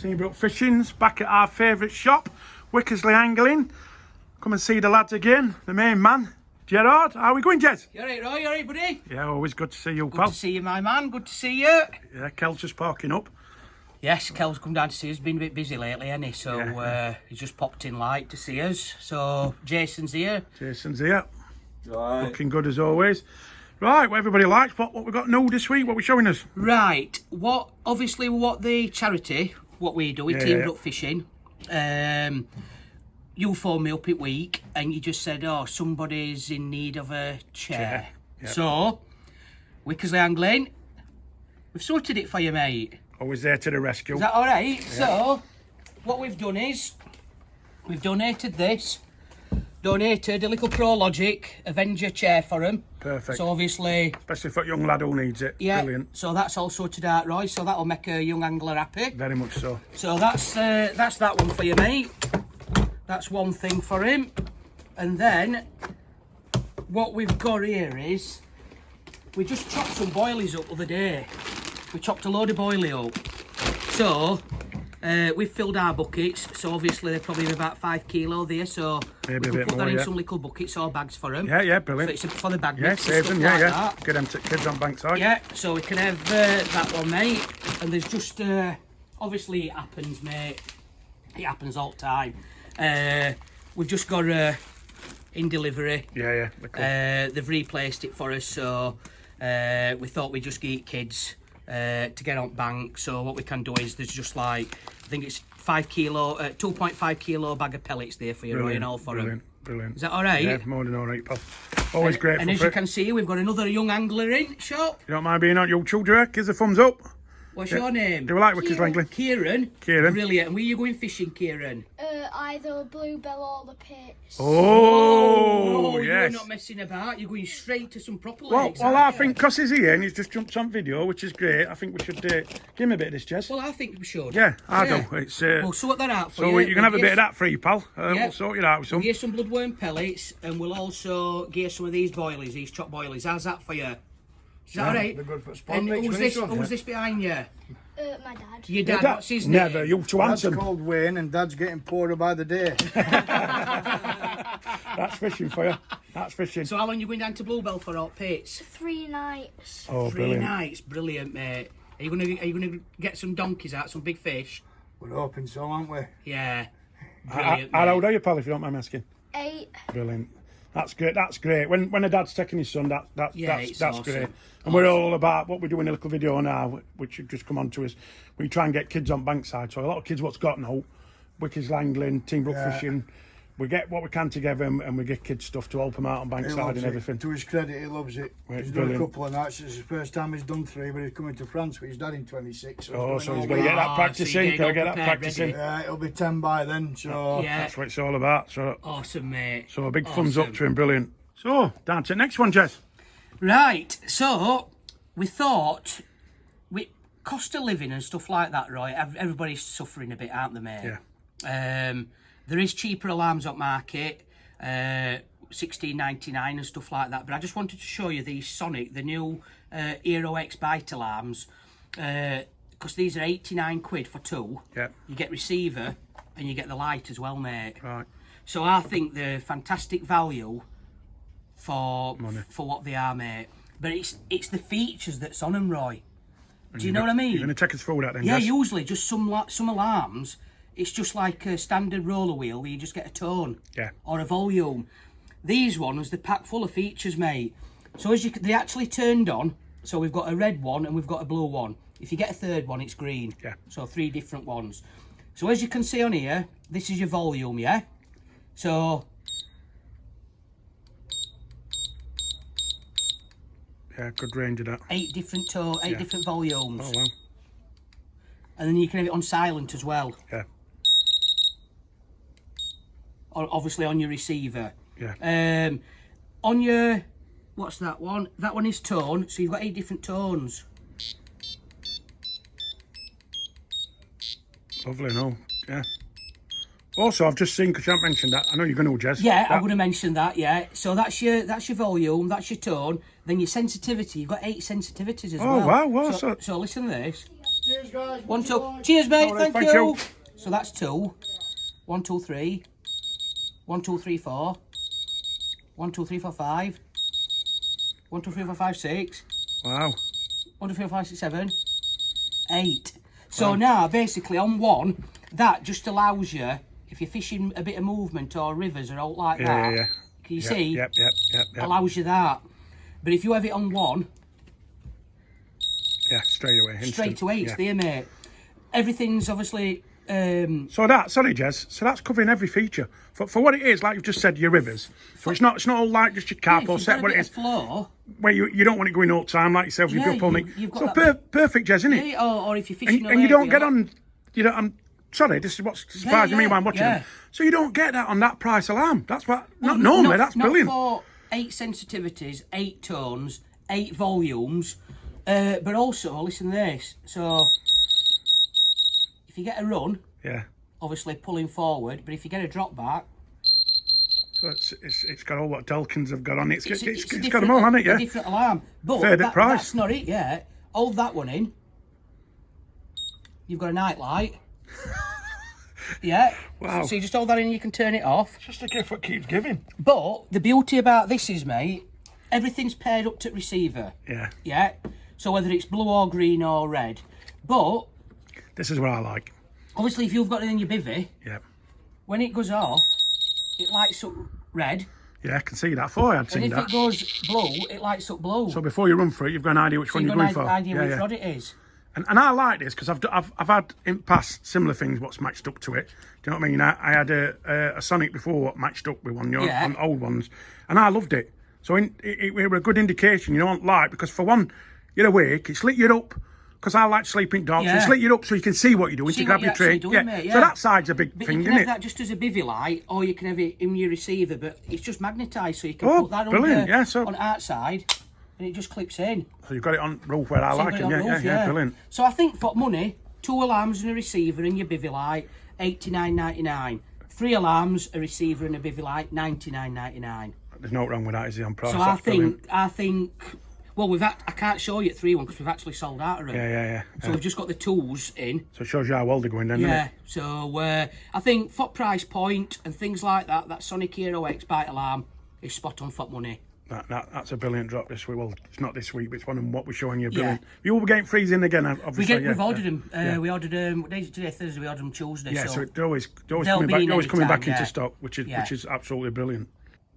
Teambrook Fishing's back at our favourite shop, Wickersley Angling. Come and see the lads again, the main man, Gerard. How are we going, Jez? You alright, Roy? You alright, buddy? Yeah, always good to see you, pal. Good to see you, my man. Good to see you. Yeah, Kell's just parking up. Yes, Kell's come down to see us. Been a bit busy lately, hasn't he? So he's just popped in light to see us. So Jason's here. Jason's here. Right. Looking good as always. Right, what everybody likes. What we got new this week? What we showing us? Right. What the charity, what we do with Teambrook Fishing. You phoned me up at week and you just said, oh, somebody's in need of a chair. Yeah. So, Wickersley Angling, we've sorted it for you, mate. Always there to the rescue. Is that all right? Yeah. So, what we've done is, we've donated this. Donated a little ProLogic Avenger chair for him. Perfect. So obviously... Especially for a young lad who needs it. Yeah, brilliant. so that's all sorted out, Roy. So that'll make a young angler happy. Very much so. So that's that one for you, mate. That's one thing for him. And then, what we've got here is, we just chopped some boilies up the other day. We chopped a load of boilie up. So, we've filled our buckets, so obviously they're probably about 5 kilo there, so maybe we can put that in more, some little buckets or bags for them. Yeah, brilliant. So it's for the bag Yeah, mix and save stuff them, like yeah. that. Get them to kids on Bankside. Yeah, so we can have that one, mate. And there's just, obviously it happens, mate. It happens all the time. We've just got in delivery. Yeah. They've replaced it for us, so we thought we'd just get kids to get on bank. So what we can do is there's just like, I think it's 2.5 kilo bag of pellets there for you, Roy, and all for them. Brilliant. Is that all right? Yeah, more than all right, pal. Always grateful. And as you can see, we've got another young angler in shop. You don't mind being on YouTube, do you? Give us a thumbs up. What's your name? Do we like Wickersley Angling? Kieran. Kieran. Brilliant. And where are you going fishing, Kieran? Either Bluebell or the Pits. Oh, yes. You're not messing about. You're going straight to some proper Well, lakes. I think, because he's here and he's just jumped on video, which is great, I think we should give him a bit of this, Jess. Well, I think we should. Yeah, I do. It's, we'll sort that out for so you. you can have a bit of that free, pal. We'll sort it out with some. We'll get some bloodworm pellets and we'll also get some of these boilies, these chopped boilies. How's that for you? Is that all right? They're good for spot And mix, who's this behind you? My dad. Your dad, what's his name? Never, you two Dad's handsome. called Wayne and Dad's getting poorer by the day. That's fishing for you. That's fishing. So how long are you going down to Bluebell for, all Pits? 3 nights. Oh, 3 brilliant. nights, brilliant, mate. Are you gonna get some donkeys out, some big fish? We're hoping so, aren't we? Yeah. Brilliant, How mate. old are you, pal, if you don't mind me asking? 8. Brilliant. That's great. That's great. When a dad's taking his son, that's awesome. great. And we're all about what we're doing a little video now, which should just come on to us. We try and get kids on Bankside. So a lot of kids what's got now, Wickersley Angling, Teambrook Fishing. We get what we can together and we get kids stuff to help them out on Bankside and everything. To his credit, he loves it. Right, He's brilliant. done a couple of nights. It's the first time he's done 3, but he's coming to France with his dad in 26. So he's going got to get that practicing. so Got to get that prepared, practicing. Yeah, it'll be 10 by then. So Yeah. That's what it's all about. So Awesome, mate. a big thumbs up to him. Brilliant. So down to the next one, Jess. Right, so we thought, cost of living and stuff like that, right? Everybody's suffering a bit, aren't they, mate? Yeah. There is cheaper alarms on market, $16.99 and stuff like that. But I just wanted to show you these Sonic, the new Hero X Bite alarms, because these are 89 quid for 2. Yeah. You get receiver and you get the light as well, mate. Right. So I think they're fantastic value for what they are, mate. But it's the features that's on them, Roy. Do you know what I mean? You're going to take us through that then, Yeah, Jess? usually just some alarms, it's just like a standard roller wheel where you just get a tone or a volume. These ones, they're packed full of features, mate. So they actually turned on. So we've got a red one and we've got a blue one. If you get a third one, it's green. Yeah. So 3 different ones. So as you can see on here, this is your volume, yeah? So... Yeah, good range of that. 8 different different volumes. Oh, wow. And then you can have it on silent as well. Yeah. Or obviously on your receiver. Yeah. On your, what's that one? That one is tone, so you've got 8 different tones. Lovely, no. Yeah. Also, I've just seen, because you haven't mentioned that, I know you're going to, Jez. Yeah, I would have mentioned that, yeah. So that's your volume, that's your tone, then your sensitivity, you've got 8 sensitivities as well. Oh, wow, So listen to this. Cheers, guys. 1, 2. Cheers, mate. All right, Thank thank you. you. So that's 2. 1, 2, 3. 1, 2, 3, 4. 1, 2, 3, 4, 5. 1, 2, 3, 4, 5, 6. Wow. 1, 2, 3, 4, 5, 6, 7. 8. So now, basically, on one, that just allows you, if you're fishing a bit of movement or rivers or out like that, Yeah. can you see? Yep. Allows you that. But if you have it on one, Yeah, straight away. Instant. straight to 8's Yeah. there, mate. Everything's obviously... So that, sorry, Jez. So that's covering every feature for what it is. Like you've just said, your rivers. So it's not all like just your carp if or you've set. got a What bit it of is, flow, where you don't want it going all the time, like yourself. You Yeah, drop on it. you've got So that- perfect, Jez, isn't it? yeah, or if you're fishing And you don't away, get on. You don't. I'm sorry. This is what's surprising me yeah, when I'm watching yeah. them. So you don't get that on that price alarm. That's what. Not normally. That's brilliant. Not for 8 sensitivities, 8 tones, 8 volumes, but also listen to this. So if you get a run, Yeah. obviously pulling forward, but if you get a drop back, So it's got all what Delkins have got on it. It's a got different- them all, hasn't it? a Yeah. different alarm. But Fair bit price. that's not it yet. Hold that one in. You've got a night light. Yeah. Wow. So you just hold that in and you can turn it off. It's just a gift what keeps giving. But the beauty about this is, mate, everything's paired up to receiver. Yeah. Yeah. So whether it's blue or green or red. But This is what I like. obviously if you've got it in your bivvy, Yeah. when it goes off, it lights up red. Yeah, I can see that. Before I'd And seen if that. it goes blue, it lights up blue. So before you run for it, you've got an idea which one you've you're got going an for. idea which rod it is. And I like this because I've had in past similar things what's matched up to it. Do you know what I mean? I had a Sonic before what matched up with one, Yeah. on old ones, and I loved it. So it were a good indication, on light, because for one, you're awake, it's lit you up. Because I like sleeping dogs, Yeah. it's lit you up so you can see what you're doing See to grab what your you're train. actually doing, mate, yeah. So that side's a big But thing, you can isn't have it? that just as a bivvy light, or you can have it in your receiver, but it's just magnetised, so you can Oh, put that brilliant, under, yeah, so- on outside, and it just clips in. So you've got it on roof where I So like you've it. got it on Yeah, roof, yeah, brilliant. So I think for money, 2 alarms and a receiver and your bivvy light, $89.99. 3 alarms, a receiver and a bivvy light, $99.99. There's no wrong with that, is there, on price? So That's brilliant. I think, well, I can't show you at 3-1 because we've actually sold out of them. Yeah. So we've just got the tools in. So it shows you how well they're going then, doesn't Yeah, it? so I think for price point and things like that, that Sonic Hero X bite alarm is spot on for money. That's a brilliant drop this week. Well, it's not this week, but it's one of what we're showing you. Brilliant. You will be getting freezing again, obviously. We've ordered them. We ordered them. What day is it today? Thursday. We ordered them Tuesday. Yeah, so they're always they'll coming be back. in They're always coming back anytime, into yeah. stock, which Yeah. is absolutely brilliant.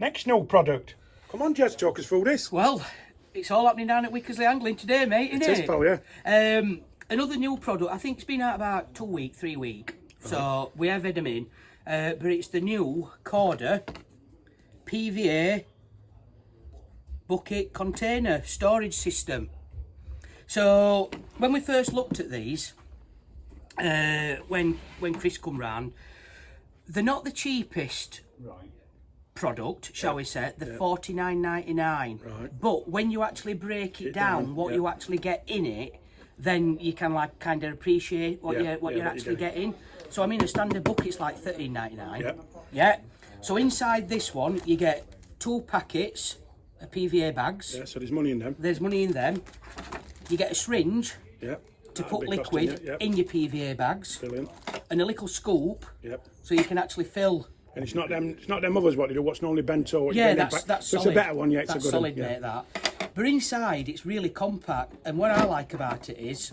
Next new product. Come on, Jez, talk us through this. Well, it's all happening down at Wickersley Angling today, mate, isn't it? It is, pal, yeah. Another new product. I think it's been out about 2 week, 3 week. So we have had them in, but it's the new Corda PVA bucket container storage system. So when we first looked at these, when Chris come round, they're not the cheapest product, shall we say. They're $49.99. Right. But when you actually break it down, what you actually get in it, then you can kind of appreciate what you're actually getting. So I mean, a standard bucket's like $13.99. Yeah. Yeah. So inside this one, you get 2 packets of PVA bags. Yeah, so there's money in them. There's money in them. You get a syringe Yeah. to That'll put be costing liquid you, yeah. in your PVA bags, Brilliant. and a little scoop, Yep. so you can actually fill. And it's not them others what they do, what's normally bent or what you Yeah, get in that's back. So solid. it's a better one, yeah, it's that's a good solid, one. Yeah. mate. That. But inside, it's really compact, and what I like about it is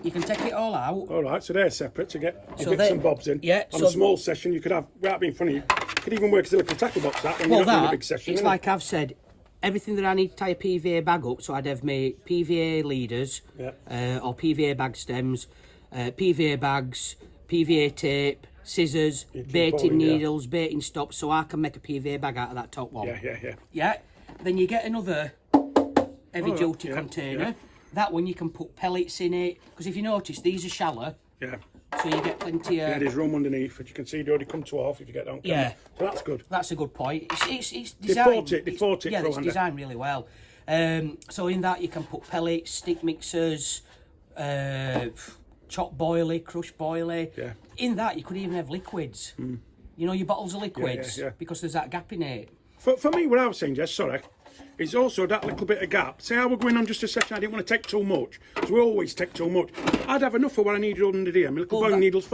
you can take it all out. All right, so they're separate to get your So bits they- and bobs in. yeah, On so- a small session, you could have, without being funny, you could even work as a little tackle box, that, when Well, you're not doing a that big session. it's innit? like I've said. Everything that I need to tie a PVA bag up, so I'd have my PVA leaders, Yeah. or PVA bag stems, PVA bags, PVA tape, scissors, You keep baiting pulling, yeah. needles, baiting stops, so I can make a PVA bag out of that top one. Yeah. Yeah. Then you get another heavy duty yeah, container. yeah. That one you can put pellets in it, because if you notice, these are shallow, Yeah. so you get plenty of. Yeah, there's room underneath, which you can see they already come to off if you get down camera. Yeah. So that's good. That's a good point. It's They designed. fought it Yeah, through, it's haven't they? designed really well. So in that you can put pellets, stick mixers, chop boilie, crush boilie. Yeah. In that you could even have liquids. You know, your bottles of liquids, yeah. because there's that gap in it. For me, what I was saying, Jess, sorry, is also that little bit of gap. Say I were going on just a session, I didn't want to take too much, because we always take too much. I'd have enough for what I needed under there. My little bowling needles,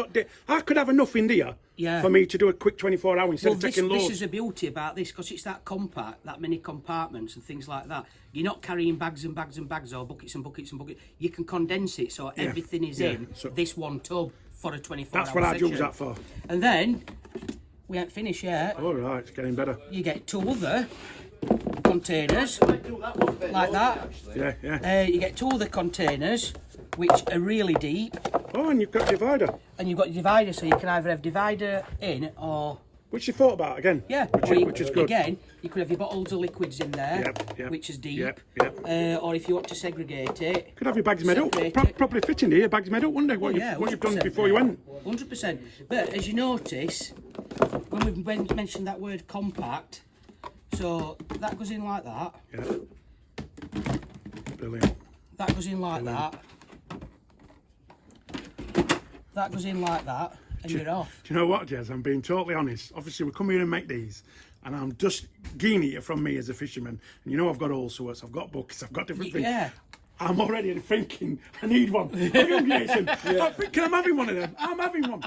I could have enough in there for me to do a quick 24-hour instead of taking loads. This is the beauty about this, because it's that compact, that many compartments and things like that. You're not carrying bags and bags and bags or buckets and buckets and buckets. You can condense it so everything is in this one tub for a 24-hour That's what I'd use that for. And then, we ain't finished yet. All right, it's getting better. You get 2 other containers, like that. Yeah, yeah. You get 2 other containers, which are really deep. Oh, and you've got a divider. And you've got a divider, so you can either have divider in or... Which you thought about again. Yeah, which is good. Again, you could have your bottles of liquids in there, which is deep. Or if you want to segregate it... Could have your bags made up. Probably fit in here, bags made up, wouldn't they? What you've done before you went. 100%. But as you notice, when we mentioned that word compact, so that goes in like that. Yeah. Brilliant. That goes in like that. That goes in like that, and you're off. Do you know what, Jez? I'm being totally honest. Obviously, we come here and make these, and I'm just gaining it from me as a fisherman. And you know, I've got all sorts. I've got buckets. I've got different things. Yeah. I'm already thinking I need one. Jason. I'm thinking I'm having one of them. I'm having one.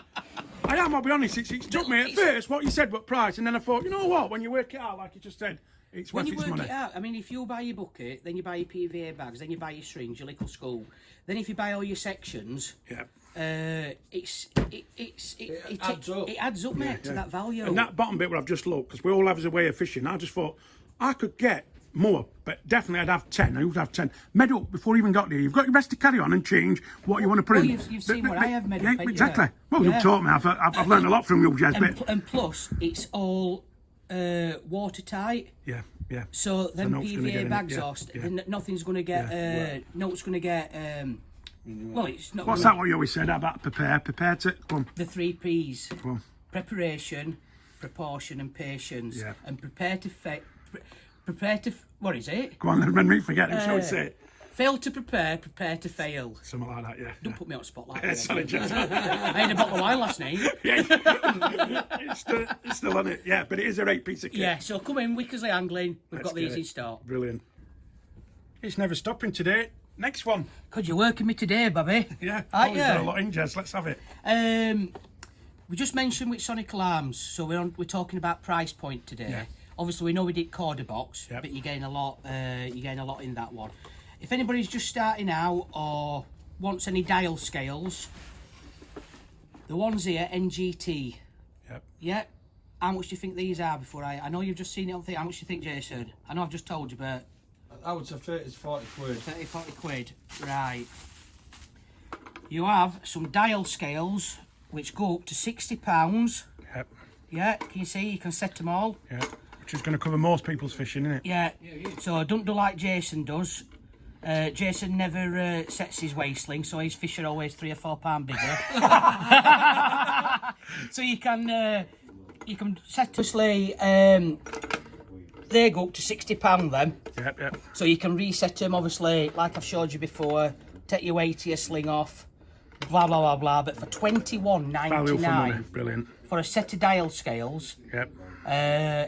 I am. I'll be honest. It took me at first what you said, what price, and then I thought, you know what? When you work it out, like you just said, it's worth its money. When you work it out, I mean, if you buy your bucket, then you buy your PVA bags, then you buy your strings, your little school, then if you buy all your sections, it adds up, mate, to that value. And that bottom bit where I've just looked, because we all have as a way of fishing, I just thought I could get more, but definitely I'd have 10. I would have 10. Med up before you even got there. You've got your best to carry on and change what you want to put in. You've seen what I have med up. Yeah, exactly. Well, you've taught me. I've learned a lot from you, Jez. And plus, it's all watertight. Yeah. So then PVA bags are, nothing's going to get, note's going to get, well, it's not. What's that what you always said about prepare to, come on. The 3 P's. Come on. Preparation, proportion and patience. Yeah. And prepare to, what is it? Go on, let me forget it, shall we say it? Fail to prepare to fail. Something like that, yeah. Don't put me on spot like that. Sorry, Jez. I had a bottle of wine last night. It's still on it, yeah, but it is a great piece of kit. Yeah, so come in, Wickersley Angling. We've got these in stock. Brilliant. It's never stopping today. Next one. Because you're working me today, Bobby. Yeah, Aren't you've got a you? lot in, Jez. Let's have it. We just mentioned with Sonic Alarms, so we're talking about price point today. Yeah. Obviously, we know we did quarter box, Yep. but you're getting a lot. You're getting a lot in that one. If anybody's just starting out or wants any dial scales, the ones here, NGT. Yep. Yeah. How much do you think these are? Before I know you've just seen it on thing. How much do you think, Jason? I know I've just told you, but I would say 30 to 40 quid. 30, 40 quid. Right. You have some dial scales which go up to £60. Yep. Yeah. Can you see? You can set them all. Yeah. Which is going to cover most people's fishing, isn't it? Yeah. So don't do like Jason does. Jason never sets his waistling, so his fish are always 3 or 4 pound bigger. So you can set to sleigh. They go up to £60 then. Yep. So you can reset them, obviously, like I've showed you before. Take your weight, your sling off, blah blah blah blah. But for £21.99, brilliant. For a set of dial scales. Yep.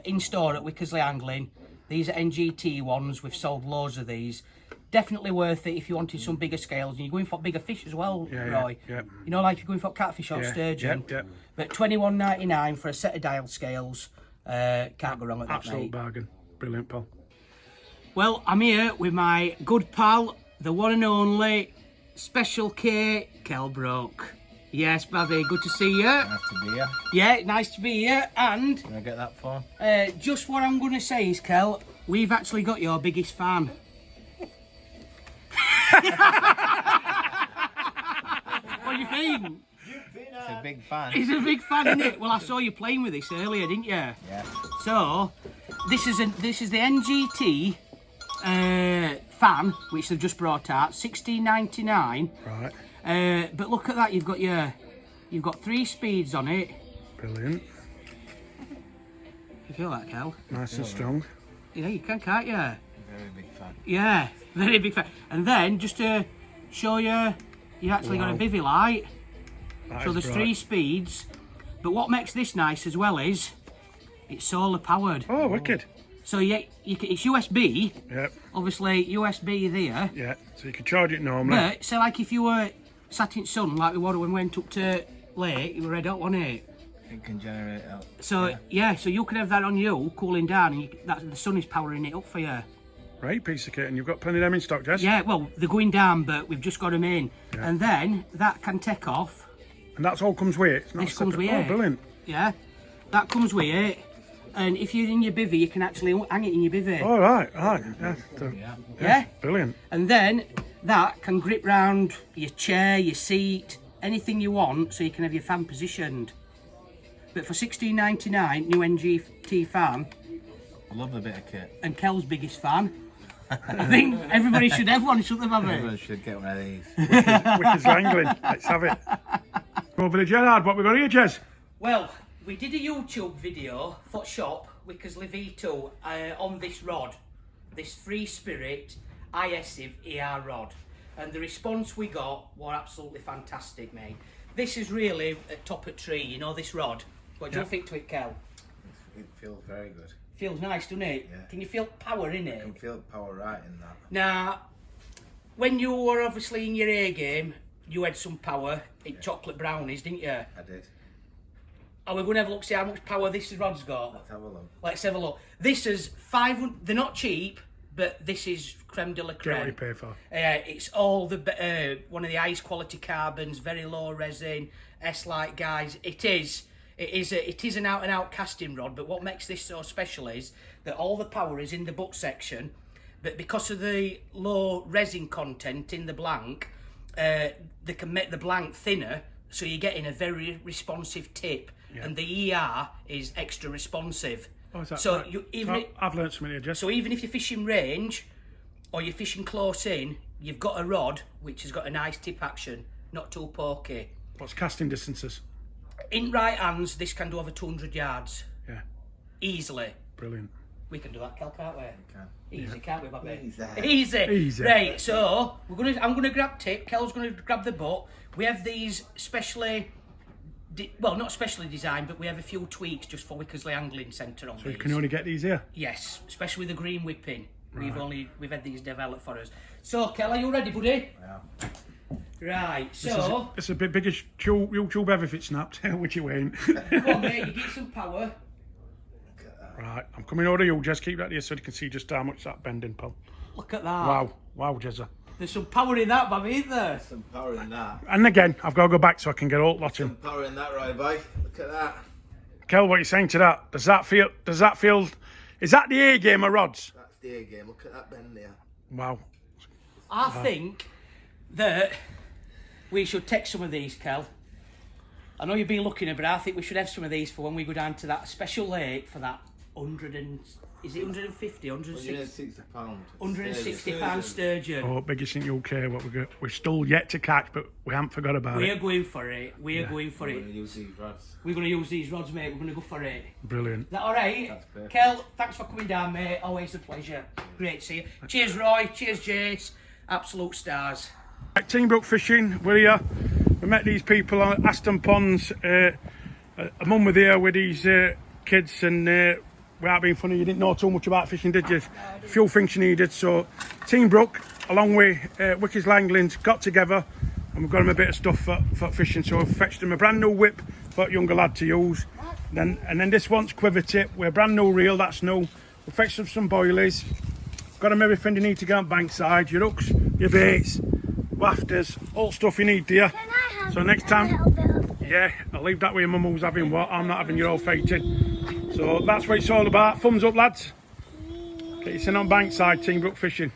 In store at Wickersley Angling. These are NGT ones. We've sold loads of these. Definitely worth it if you wanted some bigger scales. And you're going for bigger fish as well, Roy. Yeah. You know, like you're going for catfish or sturgeon. Yep. But £21.99 for a set of dial scales. Can't go wrong at that, Absolute mate. bargain. Brilliant, pal. Well, I'm here with my good pal, the one and only Special K, Kell Brook. Yes, buddy, good to see you. Nice to be here. Yeah, nice to be here. And Can I get that phone? just what I'm going to say is, Kell, we've actually got your biggest fan. What do you think? It's a big fan. He's a big fan, isn't it? Well, I saw you playing with this earlier, didn't you? Yeah. So, this is the NGT fan, which they've just brought out, $16.99. Right. But look at that, you've got 3 speeds on it. Brilliant. You feel that, Kell? Nice and strong. Yeah, you can, can't you? Very big fan. Yeah, very big fan. And then, just to show you, you've actually got a bivvy light. So there's 3 speeds. But what makes this nice as well is, it's solar powered. Oh, wicked. So it's USB. Yep. Obviously USB there. Yeah. So you can charge it normally. But so like if you were sat in sun like we were when we went up to lake, you were red hot, wasn't it? It can generate out. So yeah, so you can have that on you, cooling down, and the sun is powering it up for you. Right, piece of kit, and you've got plenty of them in stock, Jess? Yeah, well, they're going down, but we've just got them in. Yeah. And then that can take off. And that's all comes with it? It's not This comes with Oh, it. brilliant. Yeah, that comes with it. And if you're in your bivvy, you can actually hang it in your bivvy. All right, yeah. So, Yeah? Brilliant. And then that can grip round your chair, your seat, anything you want, so you can have your fan positioned. But for $16.99, new NGT fan, I love the bit of kit. and Kell's biggest fan, I think everybody should have one, shouldn't they, Everyone Bobby? should get one of these. Wickersley Angling. Let's have it. Over to Gerard. What we got here, Jez? Well, we did a YouTube video for shop Wickersley V2 on this rod, this Free Spirit ISIV ER rod, and the response we got was absolutely fantastic, mate. This is really a top of tree, you know, this rod. What do you think to it, Kell? It feels very good. Feels nice, doesn't it? Yeah. Can you feel power in I it? can feel the power right in that. Now, when you were obviously in your A game, you had some power in chocolate brownies, didn't you? I did. Are we going to have a look, see how much power this rod's got? Let's have a look. Let's have a look. This is 500, they're not cheap, but this is creme de la Get what you creme. pay for. It's all the one of the highest quality carbons, very low resin, S-Light guys. It is an out and out casting rod, but what makes this so special is that all the power is in the butt section, but because of the low resin content in the blank, they can make the blank thinner, so you're getting a very responsive tip, and the ER is extra responsive. Oh, is that So right? you even I've learned something here, Jess. so even if you're fishing range or you're fishing close in, you've got a rod which has got a nice tip action, not too pokey. What's casting distances? In right hands, this can do over 200 yards Yeah, easily. brilliant. We can do that, Kell, can't we? Can. Easy, can't we, Bobby? Easy. Easy. Right, so I'm gonna grab tip. Kell's gonna grab the butt. We have these specially, well, not specially designed, but we have a few tweaks just for Wickersley Angling Centre on So these. you can only get these here? Yes, especially the green whipping. Right. We've had these developed for us. So, Kell, are you ready, buddy? Yeah. Right. So, It's a bit biggest YouTube ever if it snapped, which you ain't. come on, mate. You get some power. Look at that. Right, I'm coming over to you, Jez. Keep that here so you can see just how much that bending, pal. Look at that. Wow, Jezza. There's some power in that, Bobby, isn't there? Some power in that. And again, I've got to go back so I can get all lot in. Some power in that, right, boy. Look at that. Kel, what are you saying to that? Does that feel, is that the A game of rods? That's the A game. Look at that bend there. Wow. I think that we should take some of these, Kell. I know you've been looking at, but I think we should have some of these for when we go down to that special lake for that 150, 160 £160. £160 sturgeon. Oh, biggest in UK, what we're still yet to catch, but we haven't forgot about We it. are going for it. We are going for We're it. going to use these rods. We're going to use these rods, mate. We're going to go for it. Brilliant. Is that all right? That's perfect. Kell, thanks for coming down, mate. Always a pleasure. Great to see you. Cheers, Roy. Cheers, Jace. Absolute stars. At Teambrook fishing, we're here. We met these people on Aston Ponds. A mum was here with these kids, and without being funny, you didn't know too much about fishing, did you? A few things you needed. So Teambrook, along with Wickersley Angling, got together and we've got them a bit of stuff for fishing. So we've fetched them a brand new whip for a younger lad to use. And then this one's quiver tip. We're brand new reel, that's new. We fetched them some boilies. Got them everything you need to get on bankside, your hooks, your baits, wafters, all stuff you need, dear. Can I have So next a time, little bit of yeah, I'll leave that with your mum who's having what, I'm not having your old fighting. So that's what it's all about. Thumbs up, lads. Get you sitting on bankside, Teambrook fishing.